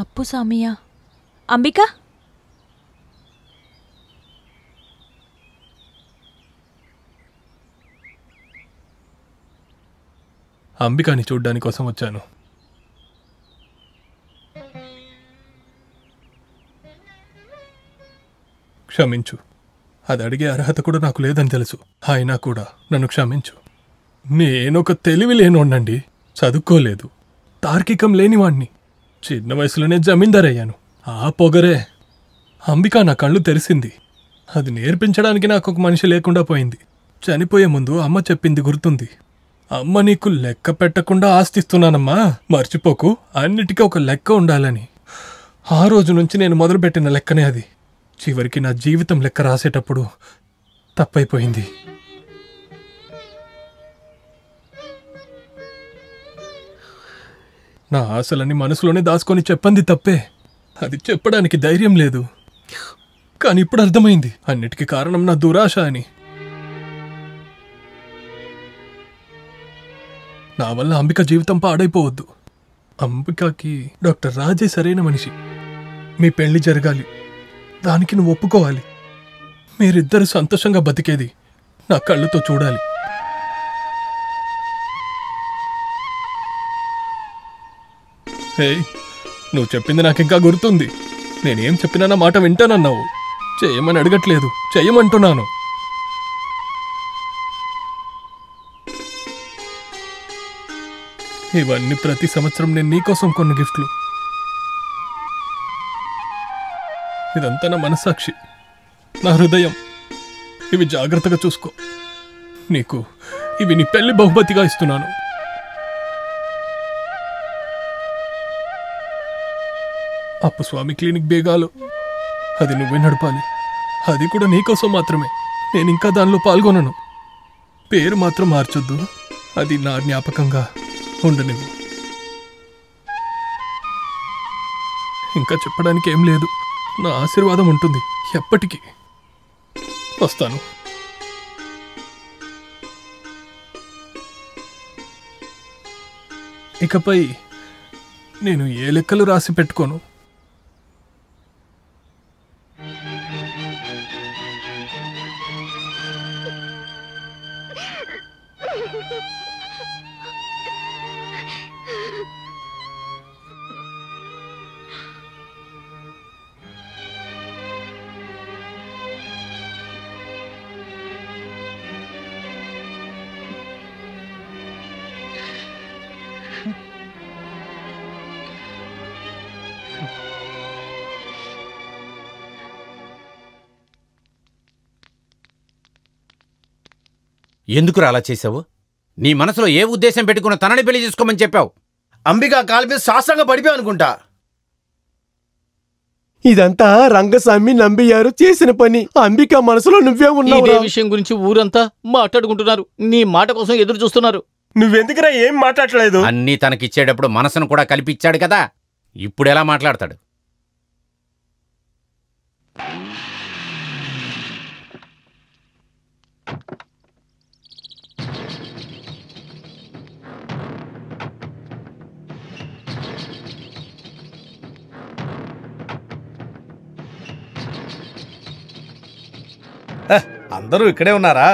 అప్పుసామియా? అంబిక, అంబికాని చూడ్డాని కోసం వచ్చాను. క్షమించు. అది అడిగే అర్హత కూడా నాకు లేదని తెలుసు. అయినా కూడా నన్ను క్షమించు. నేనొక తెలివి లేనోడ్నండి. చదువుకోలేదు, తార్కికం లేనివాణ్ణి. చిన్న వయసులోనే జమీందార్ అయ్యాను. ఆ పొగరే అంబిక నా కళ్ళు తెరిసింది. అది నేర్పించడానికి నాకు ఒక మనిషి లేకుండా పోయింది. చనిపోయే ముందు అమ్మ చెప్పింది గుర్తుంది. అమ్మ, నీకు లెక్క పెట్టకుండా ఆస్తిస్తున్నానమ్మా, మర్చిపోకు, అన్నిటికీ ఒక లెక్క ఉండాలని. ఆ రోజు నుంచి నేను మొదలుపెట్టిన లెక్కనే అది. చివరికి నా జీవితం లెక్క రాసేటప్పుడు తప్పైపోయింది. నా ఆశలన్నీ మనసులోనే దాచుకొని చెప్పంది తప్పే. అది చెప్పడానికి ధైర్యం లేదు. కానీ ఇప్పుడు అర్థమైంది, అన్నిటికీ కారణం నా దురాశ అని. నా వల్ల అంబిక జీవితం పాడైపోవద్దు. అంబికకి డాక్టర్ రాజే సరైన మనిషి. మీ పెళ్లి జరగాలి, దానికి నువ్వు ఒప్పుకోవాలి. మీరిద్దరు సంతోషంగా బతికేది నా కళ్ళతో చూడాలి. హే, నువ్వు చెప్పింది నాకింకా గుర్తుంది. నేనేం చెప్పినా నా మాట వింటానన్నావు. చేయమని అడగట్లేదు, చెయ్యమంటున్నాను. ఇవన్నీ ప్రతి సంవత్సరం నేను నీకోసం కొన్ని గిఫ్ట్లు. ఇదంతా నా మనస్సాక్షి, నా హృదయం. ఇవి జాగ్రత్తగా చూసుకో. నీకు ఇవి నీ పెళ్లి బహుమతిగా ఇస్తున్నాను. అప్పుస్వామి క్లినిక్ బేగాలు అది నువ్వే నడపాలి. అది కూడా నీకోసం మాత్రమే. నేను ఇంకా దానిలో పాల్గొనను. పేరు మాత్రం మార్చొద్దు. అది నా జ్ఞాపకంగా ఉండనివ్వు. ఇంకా చెప్పడానికి ఏం లేదు. నా ఆశీర్వాదం ఉంటుంది ఎప్పటికీ. వస్తాను. ఇకపై నేను ఏ లెక్కలు రాసి పెట్టుకోను. ఎందుకురా అలా చేసావు? నీ మనసులో ఏ ఉద్దేశం పెట్టుకున్న తనని పెళ్లి చేసుకోమని చెప్పావు? అంబిక కాలు మీద శాస్త్రంగా పడిపోయావు అనుకుంటా. ఇదంతా రంగస్వామి నంబియారు చేసిన పని. అంబిక మనసులో నువ్వే ఉన్నావు. ఇదే విషయం గురించి ఊరంతా మాట్లాడుకుంటున్నారు. నీ మాట కోసం ఎదురు చూస్తున్నారు. నువ్వెందుకురా ఏం మాట్లాడలేదు? అన్నీ తనకిచ్చేటప్పుడు మనసును కూడా కల్పించాడు కదా. ఇప్పుడు ఎలా మాట్లాడతాడు? అందరూ ఇక్కడే ఉన్నారా?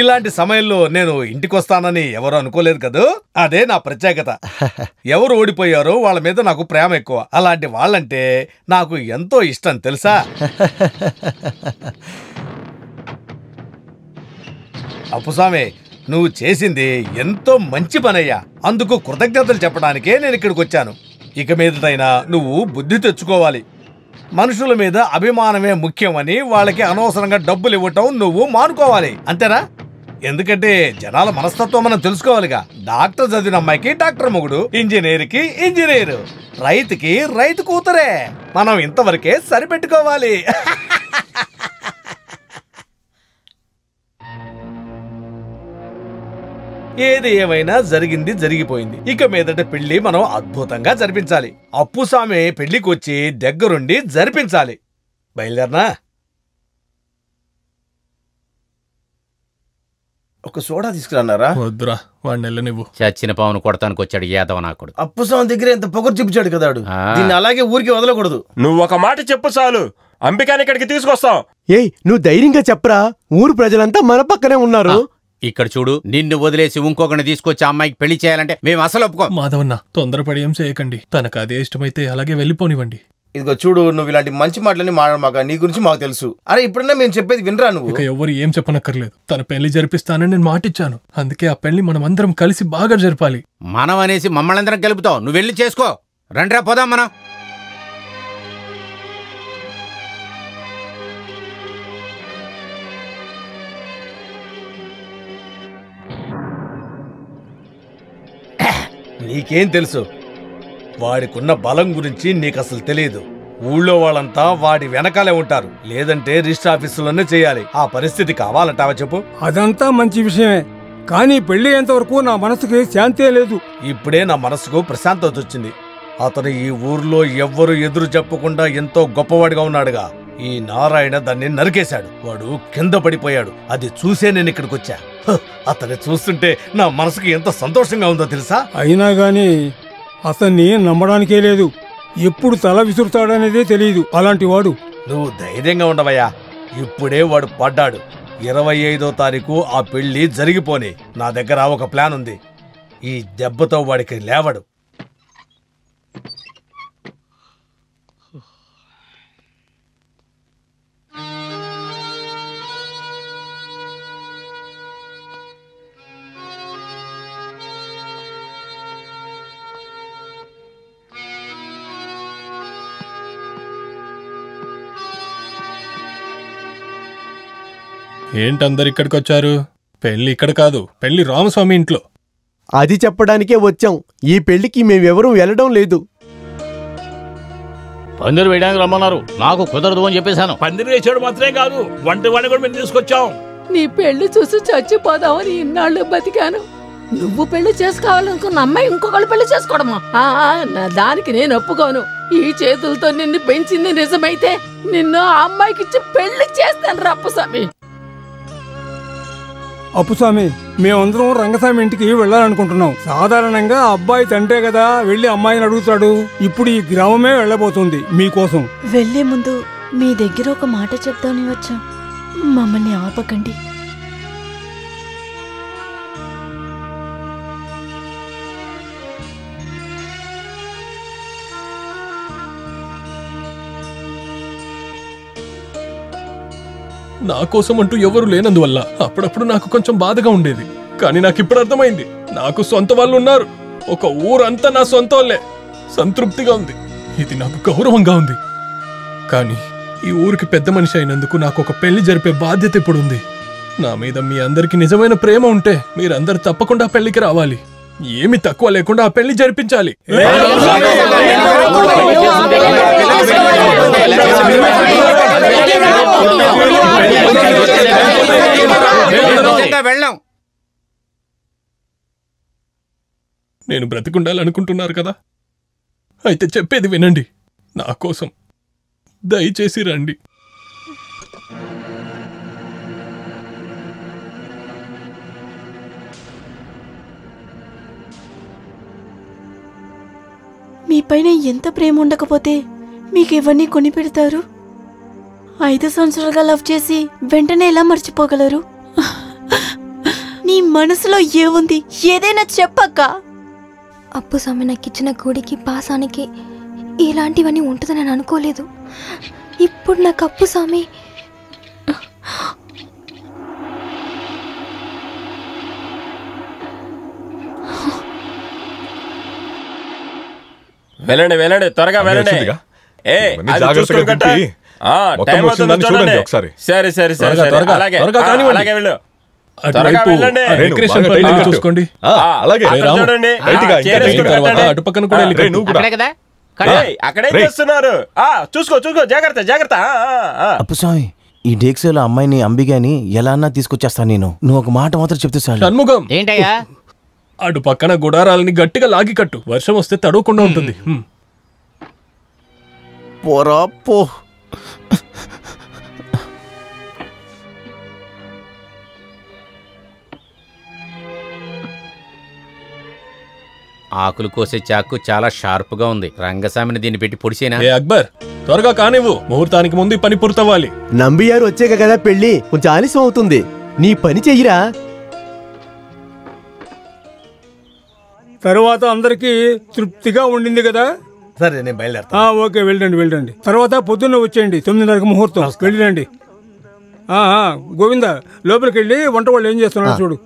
ఇలాంటి సమయంలో నేను ఇంటికొస్తానని ఎవరు అనుకోలేదు కదూ. అదే నా ప్రత్యేకత. ఎవరు ఓడిపోయారో వాళ్ళ మీద నాకు ప్రేమ ఎక్కువ. అలాంటి వాళ్ళంటే నాకు ఎంతో ఇష్టం తెలుసా. అప్పుస్వామి, నువ్వు చేసింది ఎంతో మంచి పనయ్యా. అందుకు కృతజ్ఞతలు చెప్పడానికే నేను ఇక్కడికి వచ్చాను. ఇక మీదటైనా నువ్వు బుద్ధి తెచ్చుకోవాలి. మనుషుల మీద అభిమానమే ముఖ్యమని వాళ్ళకి అనవసరంగా డబ్బులు ఇవ్వటం నువ్వు మానుకోవాలి. అంతేనా? ఎందుకంటే జనాల మనస్తత్వం మనం తెలుసుకోవాలిగా. డాక్టర్ చదివిన అమ్మాయికి డాక్టర్ మొగుడు, ఇంజనీర్కి ఇంజనీరు, రైతుకి రైతు కూతురే. మనం ఇంతవరకే సరిపెట్టుకోవాలి. ఏది ఏమైనా జరిగింది జరిగిపోయింది. ఇక మీదట పెళ్లి మనం అద్భుతంగా జరిపించాలి. అప్పుస్వామి పెళ్లికి వచ్చి దగ్గరుండి జరిపించాలి. బయలుదేరనా? ఒక సోడా తీసుకురన్నారా? వద్దురా, వాడిని వెళ్ళనివ్వు. చచ్చిన పావును కొడతానికి వచ్చాడు యాదవ నాకుడు. అప్పుస్వామి దగ్గర ఎంత పొగరు చూపించాడు కదా, దీన్ని అలాగే ఊరికి వదలకూడదు. నువ్వు ఒక మాట చెప్పు చాలు, అంబికాని ఇక్కడికి తీసుకొస్తాం. ఏయ్, నువ్వు ధైర్యంగా చెప్పరా, ఊరు ప్రజలంతా మన పక్కనే ఉన్నారు. ఇక్కడ చూడు, నిన్ను వదిలేసి ఇంకొకరిని తీసుకొచ్చి అమ్మాయికి పెళ్లి చేయాలంటే మేము అసలు ఒప్పుకోం. మాధవన్న, తొందరపడి ఏం చేయకండి. తనకు అదే ఇష్టమైతే అలాగే వెళ్ళిపోనివ్వండి. ఇదిగో చూడు, నువ్వు ఇలాంటి మంచి మాటలని మాట్లాడమాక. నీ గురించి మాకు తెలుసు. అరే ఇప్పుడన్నా మేము చెప్పేది వినరా నువ్వు? ఇక ఎవరు ఏం చెప్పనక్కర్లేదు. తన పెళ్లి జరిపిస్తానని నేను మాటిచ్చాను. అందుకే ఆ పెళ్లి మనం అందరం కలిసి బాగా జరపాలి. మనం అనేసి మమ్మల్ని అందరం కలుపుతావు. నువ్వు వెళ్ళి చేసుకో. రండ్రా పోదాం మనం. నీకేం తెలుసు? వాడికున్న బలం గురించి నీకు అసలు తెలియదు. ఊళ్ళో వాళ్ళంతా వాడి వెనకాలే ఉంటారు. లేదంటే రిజిస్టర్ ఆఫీసులోనే చేయాలి. ఆ పరిస్థితి కావాలంటావా చెప్పు? అదంతా మంచి విషయమే, కానీ పెళ్లి అయ్యేంతవరకు నా మనసుకి శాంతే లేదు. ఇప్పుడే నా మనసుకు ప్రశాంతత వచ్చింది. అతను ఈ ఊర్లో ఎవ్వరు ఎదురు చెప్పకుండా ఎంతో గొప్పవాడిగా ఉన్నాడుగా. ఈ నారాయణ దాన్ని నరికేశాడు. వాడు కింద పడిపోయాడు. అది చూసే నేను ఇక్కడికి వచ్చా. అతన్ని చూస్తుంటే నా మనసుకి ఎంత సంతోషంగా ఉందో తెలుసా? అయినా గాని అతన్ని నమ్మడానికే లేదు. ఎప్పుడు తల విసురుతాడనేదే తెలియదు అలాంటి వాడు. నువ్వు ధైర్యంగా ఉండవయ్యా. ఇప్పుడే వాడు పడ్డాడు. 25వ తారీఖు ఆ పెళ్లి జరిగిపోని. నా దగ్గర ఒక ప్లాన్ ఉంది. ఈ దెబ్బతో వాడికి లేవడు. ఏంటందరు ఇక్కడికి వచ్చారు? పెళ్లి ఇక్కడ కాదు, పెళ్లి రామస్వామి ఇంట్లో. అది చెప్పడానికే వచ్చాం. ఈ పెళ్లికి మేమెవరూ వెళ్ళడం లేదు. పందిరు వేయడానికి రమ్మన్నారు, నాకు కుదరదు అని చెప్పేశాను. పందిరి వేసాడు మాత్రమే కాదు, వంట వాడిని కూడా మేము తీసుకొచ్చాం. నీ పెళ్లి చూసి చచ్చిపోదామని ఇన్నాళ్ళు బతికాను. నువ్వు పెళ్లి చేసుకోవాలనుకున్న అమ్మాయి ఇంకొకళ్ళు పెళ్లి చేసుకోవడమా? దానికి నేను ఒప్పుకోను. ఈ చేతులతో నిన్ను పెంచింది నిజమైతే నిన్ను ఆ అమ్మాయికి ఇచ్చి పెళ్లి చేస్తాను రా అప్పుస్వామి. అప్పుస్వామి, మేమందరం రంగస్వామి ఇంటికి వెళ్ళాలనుకుంటున్నాం. సాధారణంగా అబ్బాయి తండ్రే కదా వెళ్ళి అమ్మాయిని అడుగుతాడు. ఇప్పుడు ఈ గ్రామమే వెళ్ళబోతుంది మీకోసం. వెళ్లే ముందు మీ దగ్గర ఒక మాట చెప్తాను వచ్చాం. మమ్మల్ని ఆపకండి. నా కోసం అంటూ ఎవరు లేనందువల్ల అప్పుడప్పుడు నాకు కొంచెం బాధగా ఉండేది. కానీ నాకు ఇప్పుడు అర్థమైంది, నాకు సొంత వాళ్ళు ఉన్నారు. ఒక ఊరంతా నా సొంత వాళ్ళే. సంతృప్తిగా ఉంది. ఇది నాకు గౌరవంగా ఉంది. కానీ ఈ ఊరికి పెద్ద మనిషి అయినందుకు నాకు ఒక పెళ్లి జరిపే బాధ్యత ఇప్పుడు ఉంది. నా మీద మీ అందరికి నిజమైన ప్రేమ ఉంటే మీరందరూ తప్పకుండా పెళ్లికి రావాలి. ఏమి తక్కువ లేకుండా ఆ పెళ్లి జరిపించాలి. నేను బ్రతికుండాలనుకుంటున్నారు కదా, అయితే చెప్పేది వినండి. నా కోసం దయచేసి రండి. మీపైన ఎంత ప్రేమ ఉండకపోతే మీకు ఇవన్నీ కొని పెడతారు? 5 సంవత్సరాలుగా లవ్ చేసి వెంటనే ఎలా మర్చిపోగలరు? నీ మనసులో ఏముంది? ఏదైనా చెప్పక్క. అప్పుస్వామి నాకిచ్చిన గుడికి పాసానికి ఇలాంటివన్నీ ఉంటుందని నేను అనుకోలేదు. ఇప్పుడు నాకు అప్పుస్వామి వెళ్ళండి వెళ్ళండి, త్వరగా వెళ్ళండి. సరే సరే సరే అలాగే వెళ్ళు. చూసుకోండి. అటుపక్కన కూడా అక్కడే చేస్తున్నారు. చూసుకో చూసుకో, జాగ్రత్త జాగ్రత్త. అప్పుస్వామి, ఈ డేక్సేలో అమ్మాయిని అంబిగాని ఎలా అన్నా తీసుకొచ్చేస్తాను నేను. నువ్వు ఒక మాట మాత్రం చెప్తే చాలు. షణ్ముఖం, ఏంటయ్యా? అటు పక్కన గుడారాలని గట్టిగా లాగి కట్టు. వర్షం వస్తే తడవకుండా ఉంటుంది. పోరా పో. ఆకులు కోసే చాకు చాలా షార్ప్గా ఉంది. రంగస్వామిని దీన్ని పెట్టి పొడిసేనా? ఏ అక్బర్, త్వరగా కానివ్వు, ముహూర్తానికి ముందు పని పూర్తవ్వాలి. నంబియారు వచ్చాక కదా పెళ్లి, కొంచెం ఆలస్యం అవుతుంది. నీ పని చెయ్యిరా. తర్వాత అందరికీ తృప్తిగా ఉండింది కదా? సరే, నేను బయలుదేరుతా. ఓకే, వెళ్ళండి. తర్వాత పొద్దున్న వచ్చేయండి, 9:30 ముహూర్తం. వెళ్ళిరండి. గోవింద, లోపలికి వెళ్ళి వంట వాళ్ళు ఏం చేస్తున్నారు చూడు.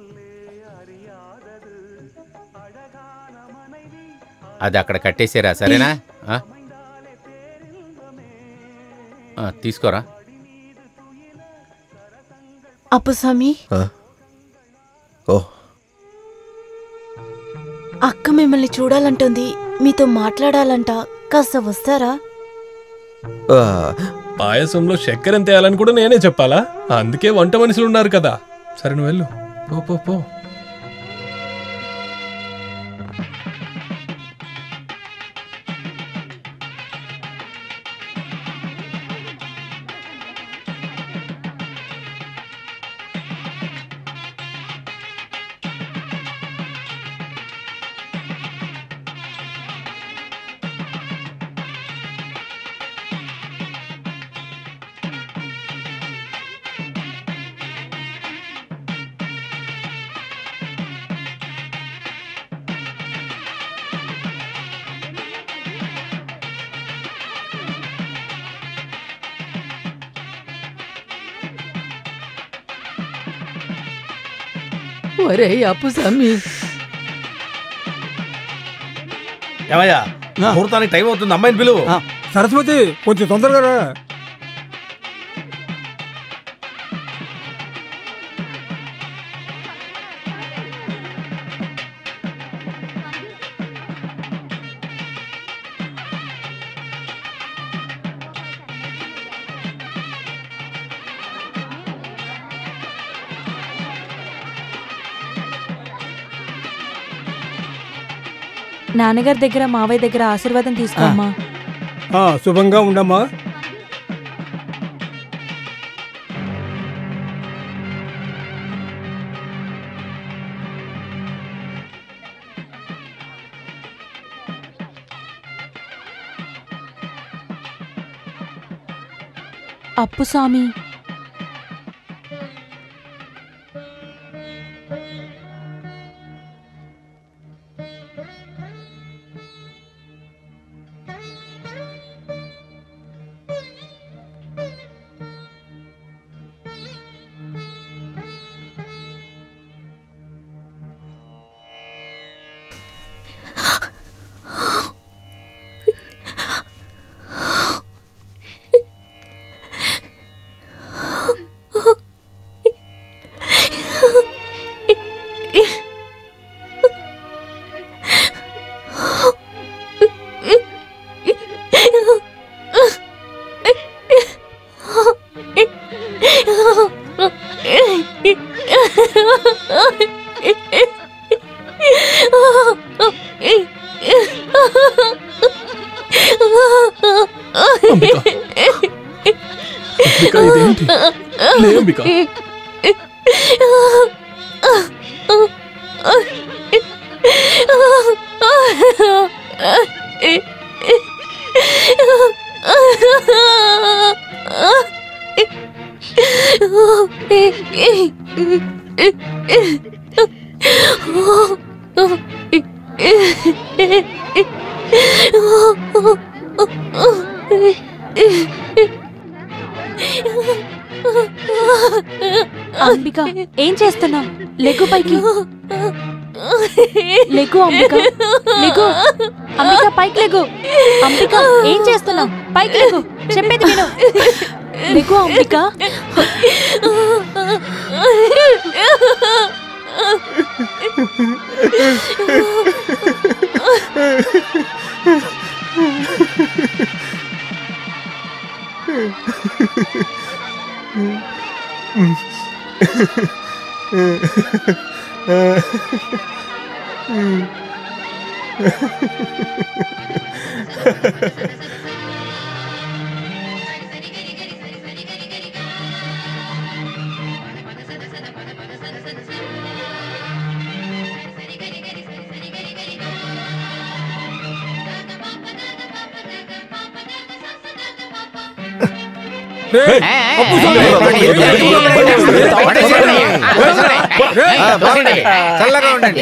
అది అక్కడ కట్టేసారా? సరేనా? తీసుకోరా. అప్పుస్వామి, అక్క మిమ్మల్ని చూడాలంటుంది, మీతో మాట్లాడాలంట. కాస్త వస్తారా? పాయసంలో చక్కెర ఎంత వేయాలని కూడా నేనే చెప్పాలా? అందుకే వంట మనుషులు ఉన్నారు కదా. సరే, నువ్వు వెళ్ళు. పో. ఒరే అప్పుస్వామి, ఏమయ్యా, ముహూర్తానికి టైం అవుతుంది, అమ్మాయిని పిలువు. సరస్వతి, కొంచెం తొందరగా రా. నాన్నగారి దగ్గర మావయ్య దగ్గర ఆశీర్వాదం తీసుకోమ్మా. శుభంగా ఉండమ్మా. అప్పుస్వామి, ఇదేంటి? లే అంబిక. అంబిక, ఏం చేస్తున్నావు? లెగ్గు పైకి. Leg Ambika, leg. అంబిక, పైకి లెగ్గు. అంబిక, ఏం చేస్తున్నావు? పైకి లెగ్గు, చెప్పేది విను. లెగ్గు అంబిక. చల్లగా ఉండండి.